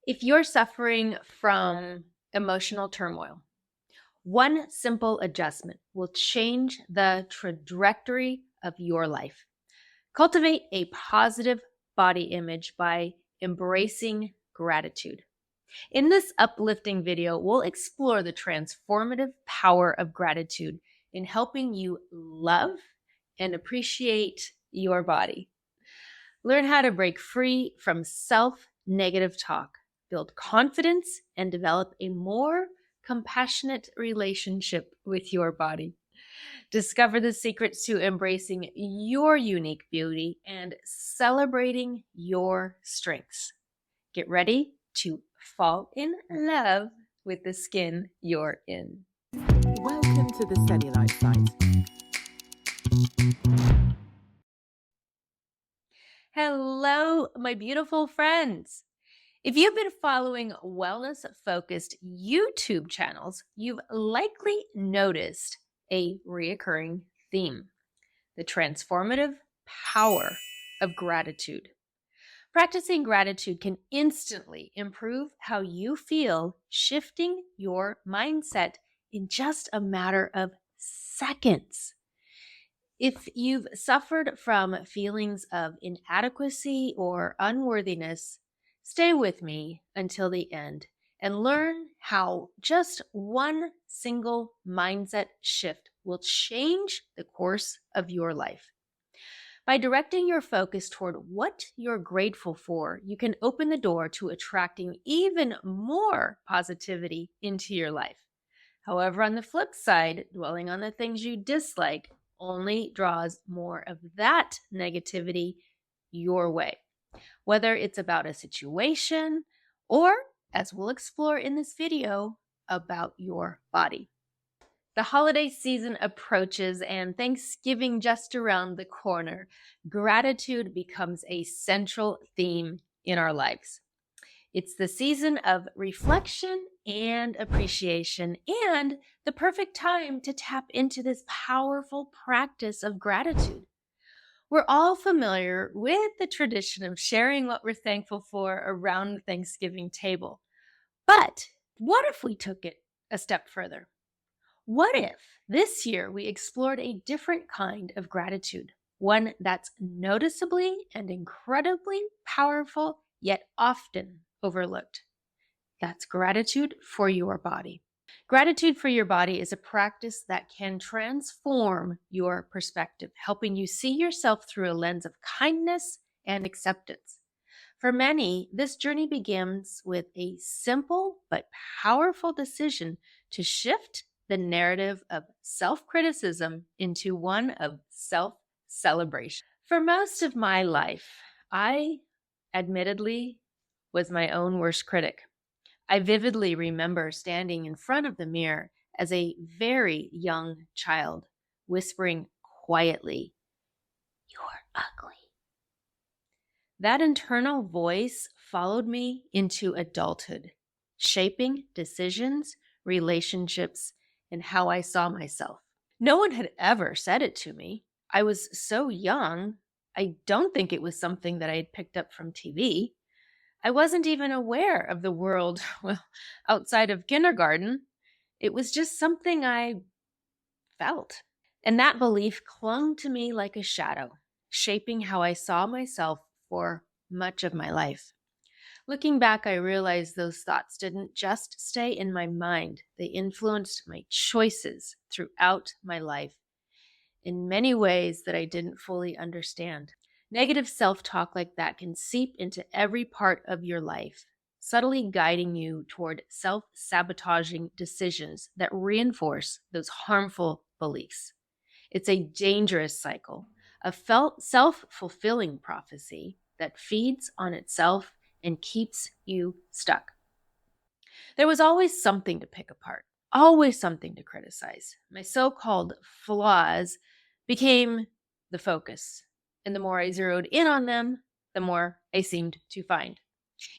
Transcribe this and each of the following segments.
If you're suffering from emotional turmoil, one simple adjustment will change the trajectory of your life. Cultivate a positive body image by embracing gratitude. In this uplifting video, we'll explore the transformative power of gratitude in helping you love and appreciate your body. Learn how to break free from self-negative talk, build confidence, and develop a more compassionate relationship with your body. Discover the secrets to embracing your unique beauty and celebrating your strengths. Get ready to fall in love with the skin you're in. Welcome to the Cellulite site. Hello, my beautiful friends. If you've been following wellness-focused YouTube channels, you've likely noticed a reoccurring theme: the transformative power of gratitude. Practicing gratitude can instantly improve how you feel, shifting your mindset in just a matter of seconds. If you've suffered from feelings of inadequacy or unworthiness, stay with me until the end and learn how just one single mindset shift will change the course of your life. By directing your focus toward what you're grateful for, you can open the door to attracting even more positivity into your life. However, on the flip side, dwelling on the things you dislike only draws more of that negativity your way, whether it's about a situation or, as we'll explore in this video, about your body. The holiday season approaches and Thanksgiving just around the corner. Gratitude becomes a central theme in our lives. It's the season of reflection and appreciation, and the perfect time to tap into this powerful practice of gratitude. We're all familiar with the tradition of sharing what we're thankful for around the Thanksgiving table. But what if we took it a step further? What if this year we explored a different kind of gratitude, one that's noticeably and incredibly powerful, yet often overlooked? That's gratitude for your body. Gratitude for your body is a practice that can transform your perspective, helping you see yourself through a lens of kindness and acceptance. For many, this journey begins with a simple but powerful decision to shift the narrative of self-criticism into one of self-celebration. For most of my life, I admittedly was my own worst critic. I vividly remember standing in front of the mirror as a very young child, whispering quietly, "You're ugly." That internal voice followed me into adulthood, shaping decisions, relationships, and how I saw myself. No one had ever said it to me. I was so young, I don't think it was something that I had picked up from TV. I wasn't even aware of the world, outside of kindergarten. It was just something I felt. And that belief clung to me like a shadow, shaping how I saw myself for much of my life. Looking back, I realized those thoughts didn't just stay in my mind. They influenced my choices throughout my life in many ways that I didn't fully understand. Negative self-talk like that can seep into every part of your life, subtly guiding you toward self-sabotaging decisions that reinforce those harmful beliefs. It's a dangerous cycle, a self-fulfilling prophecy that feeds on itself and keeps you stuck. There was always something to pick apart, always something to criticize. My so-called flaws became the focus, and the more I zeroed in on them, the more I seemed to find.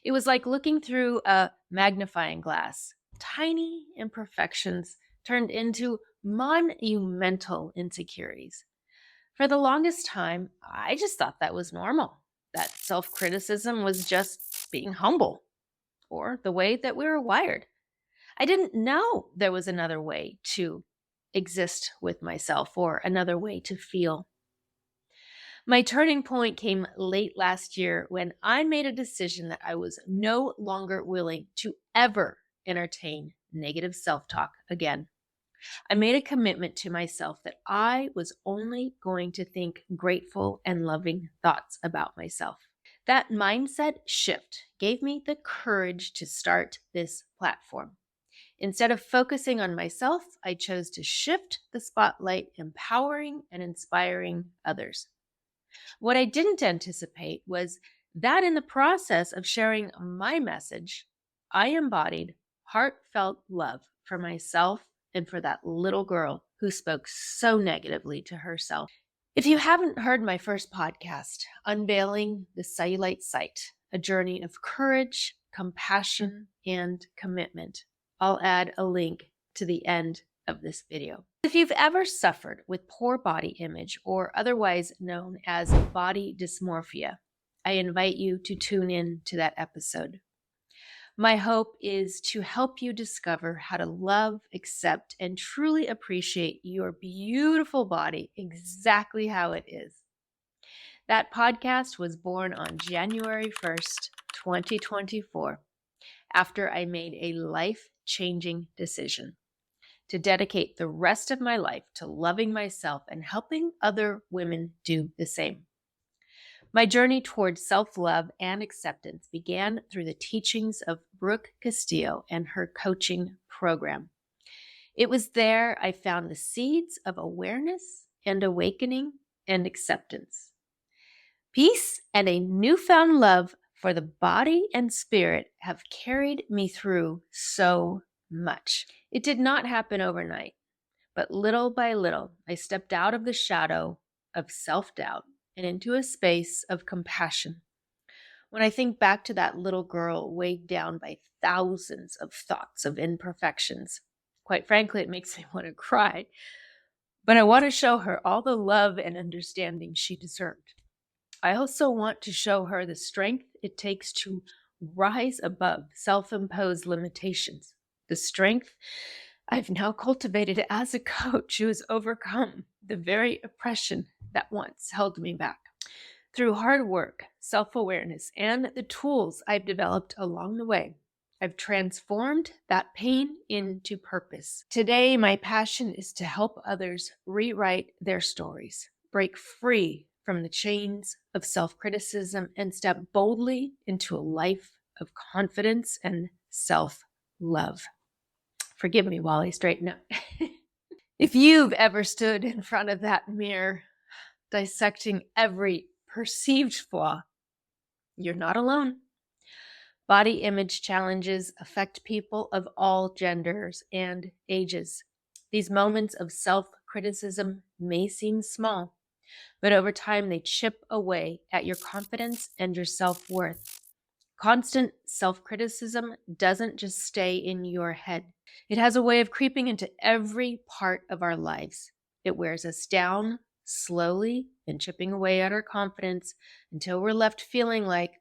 It was like looking through a magnifying glass. Tiny imperfections turned into monumental insecurities. For the longest time, I just thought that was normal, that self-criticism was just being humble. or the way that we were wired. I didn't know there was another way to exist with myself or another way to feel. My turning point came late last year when I made a decision that I was no longer willing to ever entertain negative self talk again. I made a commitment to myself that I was only going to think grateful and loving thoughts about myself. That mindset shift gave me the courage to start this platform. Instead of focusing on myself, I chose to shift the spotlight, empowering and inspiring others. What I didn't anticipate was that in the process of sharing my message, I embodied heartfelt love for myself and for that little girl who spoke so negatively to herself. If you haven't heard my first podcast, Unveiling the Cellulite Site, a journey of courage, compassion, and commitment, I'll add a link to the end of this video. If you've ever suffered with poor body image or otherwise known as body dysmorphia, I invite you to tune in to that episode. My hope is to help you discover how to love, accept, and truly appreciate your beautiful body exactly how it is. That podcast was born on January 1st, 2024, after I made a life-changing decision to dedicate the rest of my life to loving myself and helping other women do the same. My journey towards self-love and acceptance began through the teachings of Brooke Castillo and her coaching program. It was there I found the seeds of awareness and awakening and acceptance. Peace and a newfound love for the body and spirit have carried me through so much. It did not happen overnight, but little by little, I stepped out of the shadow of self-doubt and into a space of compassion. When I think back to that little girl weighed down by thousands of thoughts of imperfections, quite frankly, it makes me want to cry. But I want to show her all the love and understanding she deserved. I also want to show her the strength it takes to rise above self-imposed limitations, the strength I've now cultivated as a coach who has overcome the very oppression that once held me back. Through hard work, self-awareness, and the tools I've developed along the way, I've transformed that pain into purpose. Today, my passion is to help others rewrite their stories, break free from the chains of self-criticism, and step boldly into a life of confidence and self-love. Forgive me while I straighten up. If you've ever stood in front of that mirror, dissecting every perceived flaw, you're not alone. Body image challenges affect people of all genders and ages. These moments of self-criticism may seem small, but over time they chip away at your confidence and your self-worth. Constant self-criticism doesn't just stay in your head. It has a way of creeping into every part of our lives. It wears us down slowly and chipping away at our confidence until we're left feeling like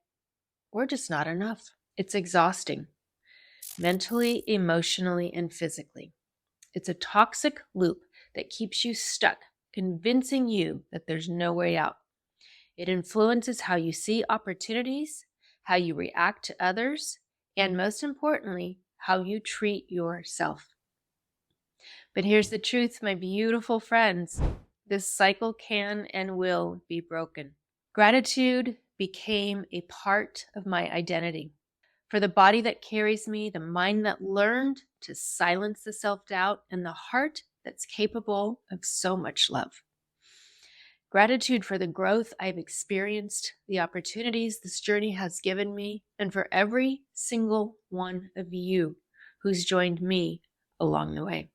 we're just not enough. It's exhausting, mentally, emotionally, and physically. It's a toxic loop that keeps you stuck, convincing you that there's no way out. It influences how you see opportunities, how you react to others, and most importantly, how you treat yourself. But here's the truth, my beautiful friends. This cycle can and will be broken. Gratitude became a part of my identity. For the body that carries me, the mind that learned to silence the self-doubt, and the heart that's capable of so much love. Gratitude for the growth I've experienced, the opportunities this journey has given me, and for every single one of you who's joined me along the way.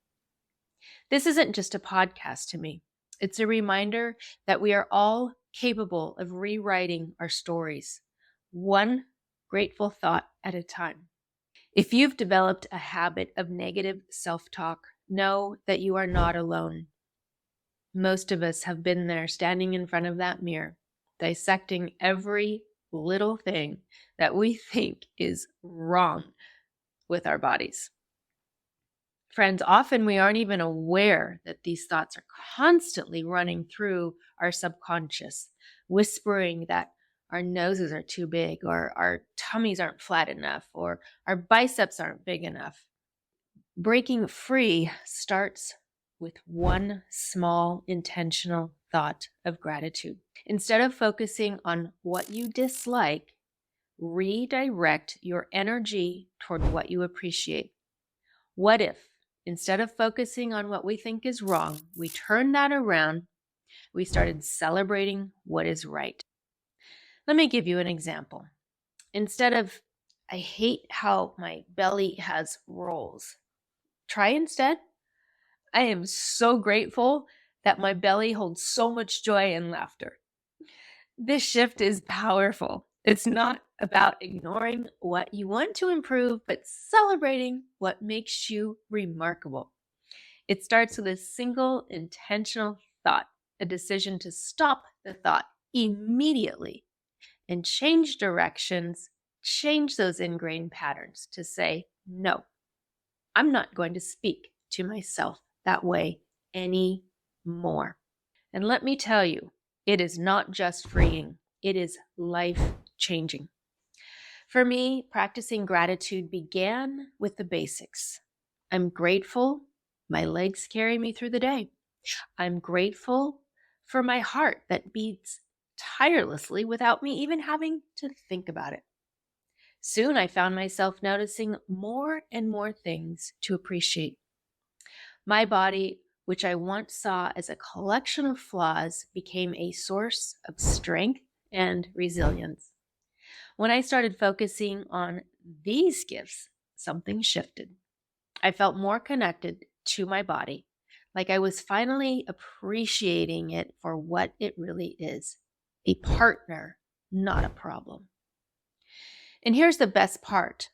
This isn't just a podcast to me. It's a reminder that we are all capable of rewriting our stories, one grateful thought at a time. If you've developed a habit of negative self-talk, know that you are not alone. Most of us have been there, standing in front of that mirror, dissecting every little thing that we think is wrong with our bodies. Friends, often we aren't even aware that these thoughts are constantly running through our subconscious, whispering that our noses are too big, or our tummies aren't flat enough, or our biceps aren't big enough. Breaking free starts with one small intentional thought of gratitude. Instead of focusing on what you dislike, redirect your energy toward what you appreciate. What if, instead of focusing on what we think is wrong, we turned that around, we started celebrating what is right? Let me give you an example. Instead of, I hate how my belly has rolls, try instead, I am so grateful that my belly holds so much joy and laughter. This shift is powerful. It's not about ignoring what you want to improve, but celebrating what makes you remarkable. It starts with a single intentional thought, a decision to stop the thought immediately and change directions, change those ingrained patterns to say, no, I'm not going to speak to myself that way anymore. And let me tell you, it is not just freeing, it is life-changing. For me, practicing gratitude began with the basics. I'm grateful my legs carry me through the day. I'm grateful for my heart that beats tirelessly without me even having to think about it. Soon I found myself noticing more and more things to appreciate. My body, which I once saw as a collection of flaws, became a source of strength and resilience. When I started focusing on these gifts, something shifted. I felt more connected to my body, like I was finally appreciating it for what it really is, a partner, not a problem. And here's the best part.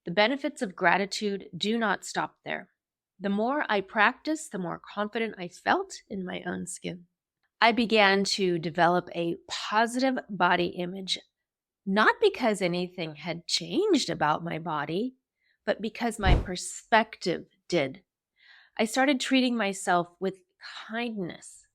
The benefits of gratitude do not stop there. The more I practiced, the more confident I felt in my own skin. I began to develop a positive body image, not because anything had changed about my body, but because my perspective did. I started treating myself with kindness.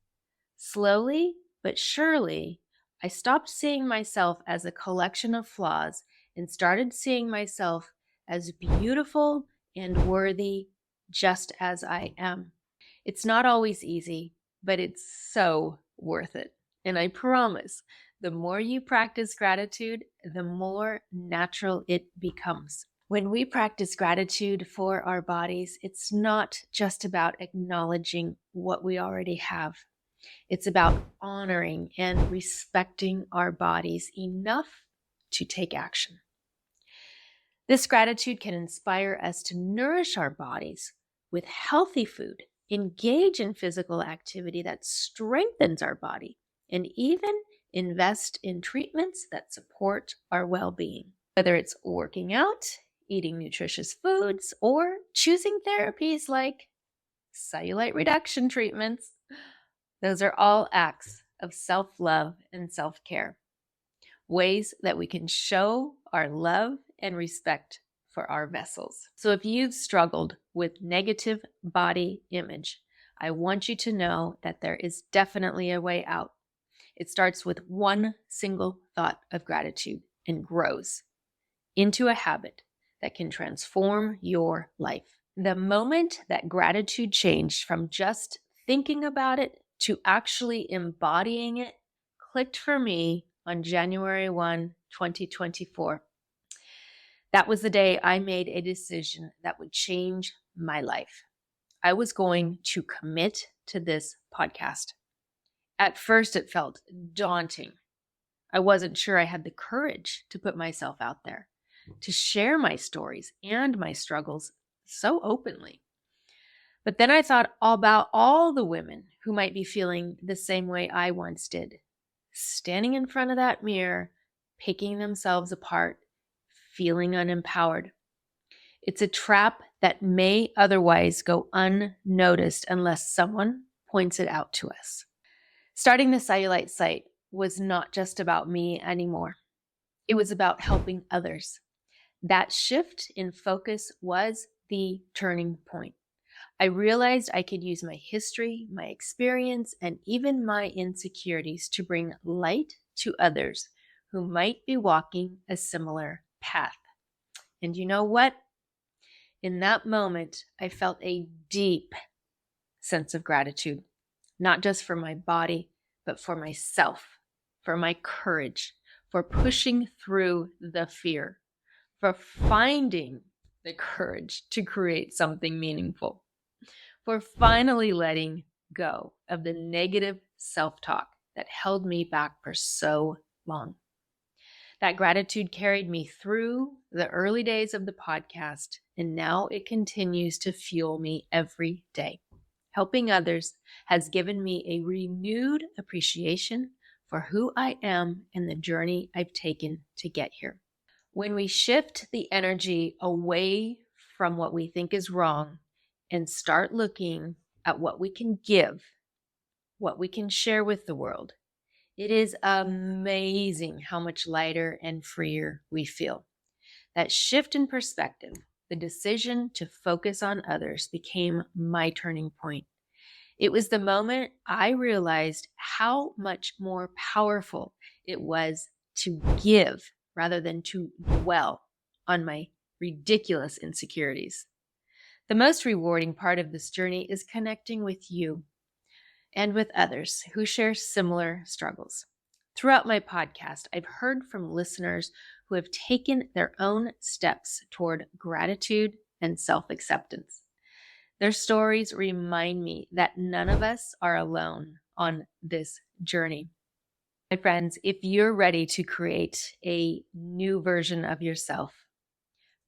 Slowly but surely, I stopped seeing myself as a collection of flaws and started seeing myself as beautiful and worthy just as I am. It's not always easy, but it's so worth it. And I promise, the more you practice gratitude, the more natural it becomes. When we practice gratitude for our bodies, it's not just about acknowledging what we already have. It's about honoring and respecting our bodies enough to take action. This gratitude can inspire us to nourish our bodies with healthy food, engage in physical activity that strengthens our body, and even invest in treatments that support our well-being. Whether it's working out, eating nutritious foods, or choosing therapies like cellulite reduction treatments, those are all acts of self-love and self-care, ways that we can show our love and respect for our vessels. So if you've struggled with negative body image, I want you to know that there is definitely a way out. It starts with one single thought of gratitude and grows into a habit that can transform your life. The moment that gratitude changed from just thinking about it to actually embodying it clicked for me on January 1, 2024. That was the day I made a decision that would change my life. I was going to commit to this podcast. At first, it felt daunting. I wasn't sure I had the courage to put myself out there, to share my stories and my struggles so openly. But then I thought about all the women who might be feeling the same way I once did, standing in front of that mirror, picking themselves apart, feeling unempowered. It's a trap that may otherwise go unnoticed unless someone points it out to us. Starting the Cellulite site was not just about me anymore. It was about helping others. That shift in focus was the turning point. I realized I could use my history, my experience, and even my insecurities to bring light to others who might be walking a similar path. And you know what? In that moment, I felt a deep sense of gratitude, not just for my body, but for myself, for my courage, for pushing through the fear, for finding the courage to create something meaningful, for finally letting go of the negative self-talk that held me back for so long. That gratitude carried me through the early days of the podcast, and now it continues to fuel me every day. Helping others has given me a renewed appreciation for who I am and the journey I've taken to get here. When we shift the energy away from what we think is wrong and start looking at what we can give, what we can share with the world, it is amazing how much lighter and freer we feel. That shift in perspective, the decision to focus on others, became my turning point. It was the moment I realized how much more powerful it was to give rather than to dwell on my ridiculous insecurities. The most rewarding part of this journey is connecting with you and with others who share similar struggles. Throughout my podcast, I've heard from listeners who have taken their own steps toward gratitude and self-acceptance. Their stories remind me that none of us are alone on this journey. My friends, if you're ready to create a new version of yourself,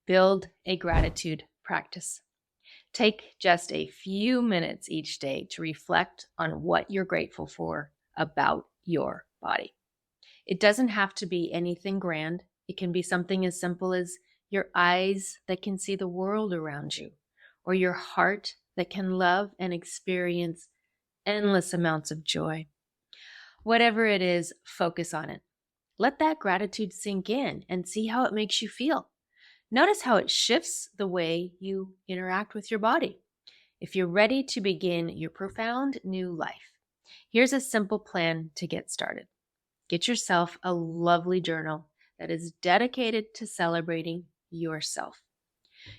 build a gratitude practice. Take just a few minutes each day to reflect on what you're grateful for about your body. It doesn't have to be anything grand. It can be something as simple as your eyes that can see the world around you, or your heart that can love and experience endless amounts of joy. Whatever it is, focus on it. Let that gratitude sink in and see how it makes you feel. Notice how it shifts the way you interact with your body. If you're ready to begin your profound new life, here's a simple plan to get started. Get yourself a lovely journal that is dedicated to celebrating yourself.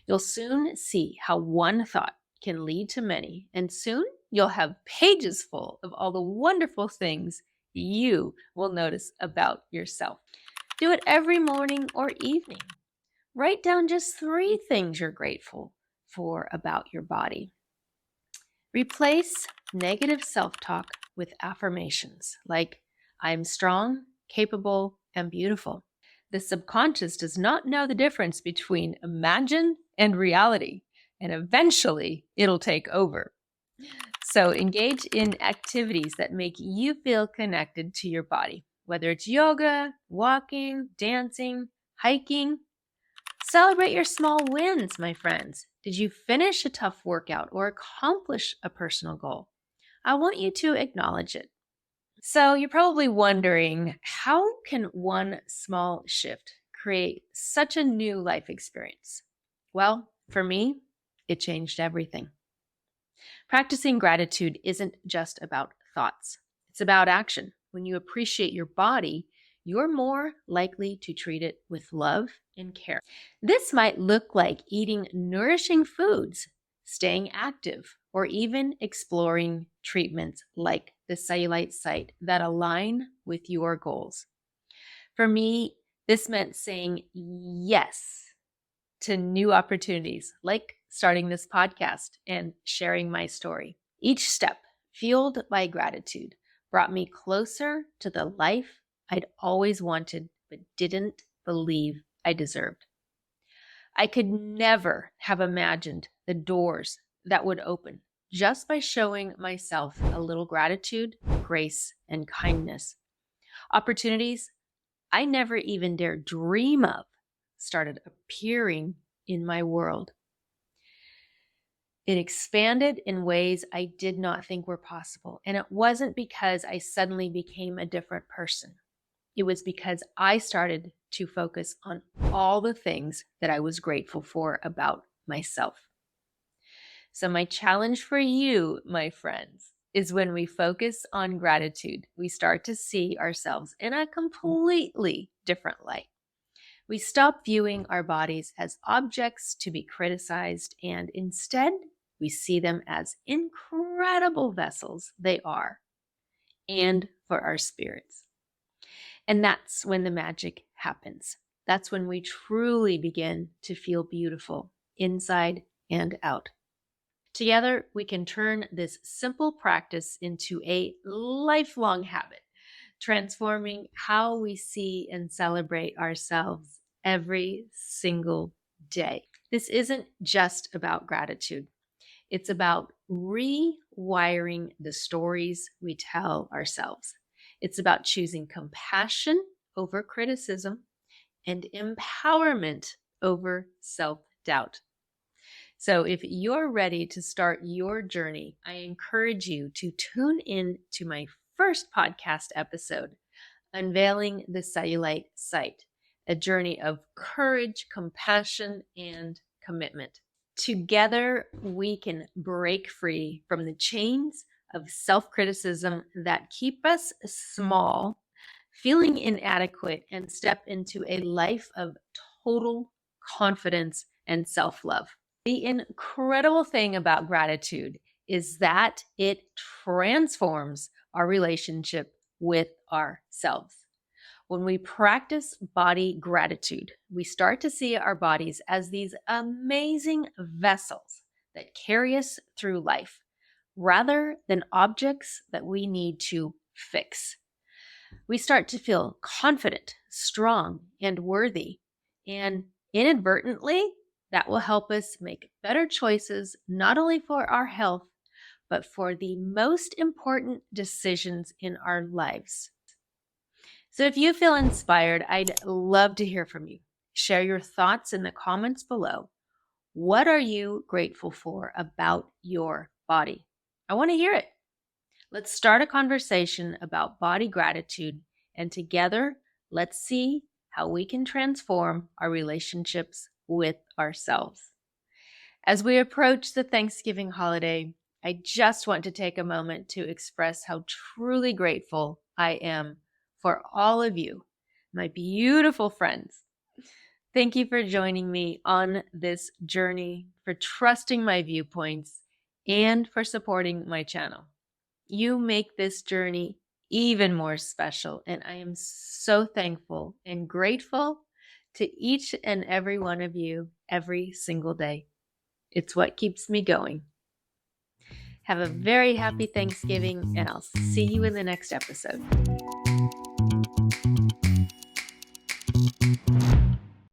You'll soon see how one thought can lead to many, and soon you'll have pages full of all the wonderful things you will notice about yourself. Do it every morning or evening. Write down just 3 things you're grateful for about your body. Replace negative self-talk with affirmations like, I'm strong, capable, and beautiful. The subconscious does not know the difference between imagine and reality, and eventually it'll take over. So engage in activities that make you feel connected to your body, whether it's yoga, walking, dancing, hiking. Celebrate your small wins, my friends. Did you finish a tough workout or accomplish a personal goal? I want you to acknowledge it. So you're probably wondering, how can one small shift create such a new life experience? Well, for me, it changed everything. Practicing gratitude isn't just about thoughts. It's about action. When you appreciate your body, you're more likely to treat it with love and care. This might look like eating nourishing foods, staying active, or even exploring treatments like the cellulite site that align with your goals. For me, this meant saying yes to new opportunities, like starting this podcast and sharing my story. Each step, fueled by gratitude, brought me closer to the life I'd always wanted but didn't believe I deserved. I could never have imagined the doors that would open just by showing myself a little gratitude, grace, and kindness. Opportunities I never even dared dream of started appearing in my world. It expanded in ways I did not think were possible, and it wasn't because I suddenly became a different person. It was because I started to focus on all the things that I was grateful for about myself. So, my challenge for you, my friends, is when we focus on gratitude, we start to see ourselves in a completely different light. We stop viewing our bodies as objects to be criticized, and instead, we see them as incredible vessels they are, and for our spirits. And that's when the magic happens. That's when we truly begin to feel beautiful inside and out. Together, we can turn this simple practice into a lifelong habit, transforming how we see and celebrate ourselves every single day. This isn't just about gratitude. It's about rewiring the stories we tell ourselves. It's about choosing compassion over criticism and empowerment over self-doubt. So if you're ready to start your journey, I encourage you to tune in to my first podcast episode, Unveiling the Cellulite Site, a journey of courage, compassion, and commitment. Together, we can break free from the chains of self-criticism that keep us small, feeling inadequate, and step into a life of total confidence and self-love. The incredible thing about gratitude is that it transforms our relationship with ourselves. When we practice body gratitude, we start to see our bodies as these amazing vessels that carry us through life, rather than objects that we need to fix. We start to feel confident, strong, and worthy, and inadvertently, that will help us make better choices, not only for our health, but for the most important decisions in our lives. So if you feel inspired, I'd love to hear from you. Share your thoughts in the comments below. What are you grateful for about your body? I want to hear it. Let's start a conversation about body gratitude, and together, let's see how we can transform our relationships with ourselves. As we approach the Thanksgiving holiday, I just want to take a moment to express how truly grateful I am for all of you, my beautiful friends. Thank you for joining me on this journey, for trusting my viewpoints, and for supporting my channel. You make this journey even more special, and I am so thankful and grateful to each and every one of you every single day. It's what keeps me going. Have a very happy Thanksgiving, and I'll see you in the next episode.